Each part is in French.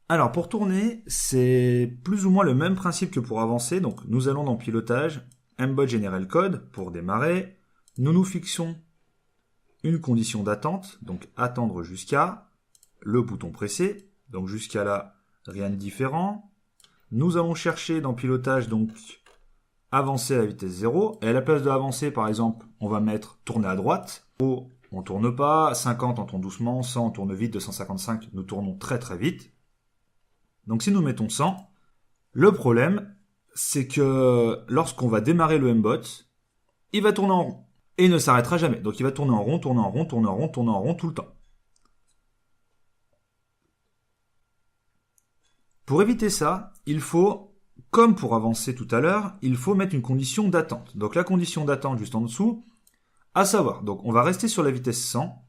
Alors pour tourner, c'est plus ou moins le même principe que pour avancer. Donc nous allons dans pilotage, mbot générer le code pour démarrer. Nous nous fixons une condition d'attente, donc attendre jusqu'à le bouton pressé. Donc jusqu'à là, rien de différent. Nous allons chercher dans pilotage donc avancer à la vitesse 0. Et à la place de avancer, par exemple, on va mettre tourner à droite. On tourne pas, 50 on tourne doucement, 100 on tourne vite, 255 nous tournons très très vite. Donc si nous mettons 100, le problème c'est que lorsqu'on va démarrer le mbot, il va tourner en rond. Et il ne s'arrêtera jamais. Donc il va tourner en rond, tourner en rond, tourner en rond, tourner en rond tout le temps. Pour éviter ça, il faut, comme pour avancer tout à l'heure, il faut mettre une condition d'attente. Donc la condition d'attente juste en dessous, à savoir, donc on va rester sur la vitesse 100.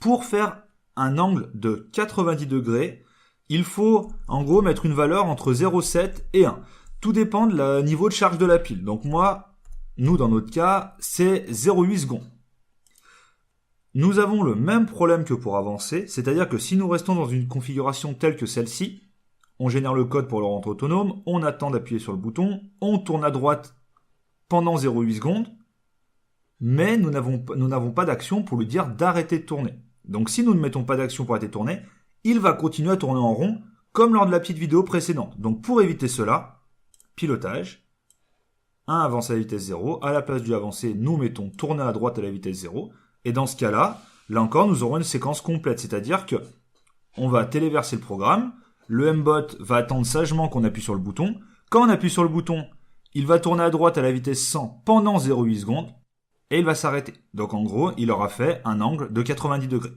Pour faire un angle de 90 degrés, il faut en gros mettre une valeur entre 0,7 et 1. Tout dépend du niveau de charge de la pile. Donc nous dans notre cas, c'est 0,8 secondes. Nous avons le même problème que pour avancer, c'est-à-dire que si nous restons dans une configuration telle que celle-ci, on génère le code pour le rendre autonome, on attend d'appuyer sur le bouton, on tourne à droite pendant 0,8 secondes, mais nous n'avons pas d'action pour lui dire d'arrêter de tourner. Donc si nous ne mettons pas d'action pour arrêter de tourner, il va continuer à tourner en rond, comme lors de la petite vidéo précédente. Donc pour éviter cela, pilotage, 1 avance à la vitesse 0, à la place du avancer, nous mettons tourner à droite à la vitesse 0, et dans ce cas-là, là encore, nous aurons une séquence complète, c'est-à-dire que on va téléverser le programme, le mbot va attendre sagement qu'on appuie sur le bouton, quand on appuie sur le bouton, il va tourner à droite à la vitesse 100 pendant 0,8 secondes, et il va s'arrêter. Donc en gros, il aura fait un angle de 90 degrés.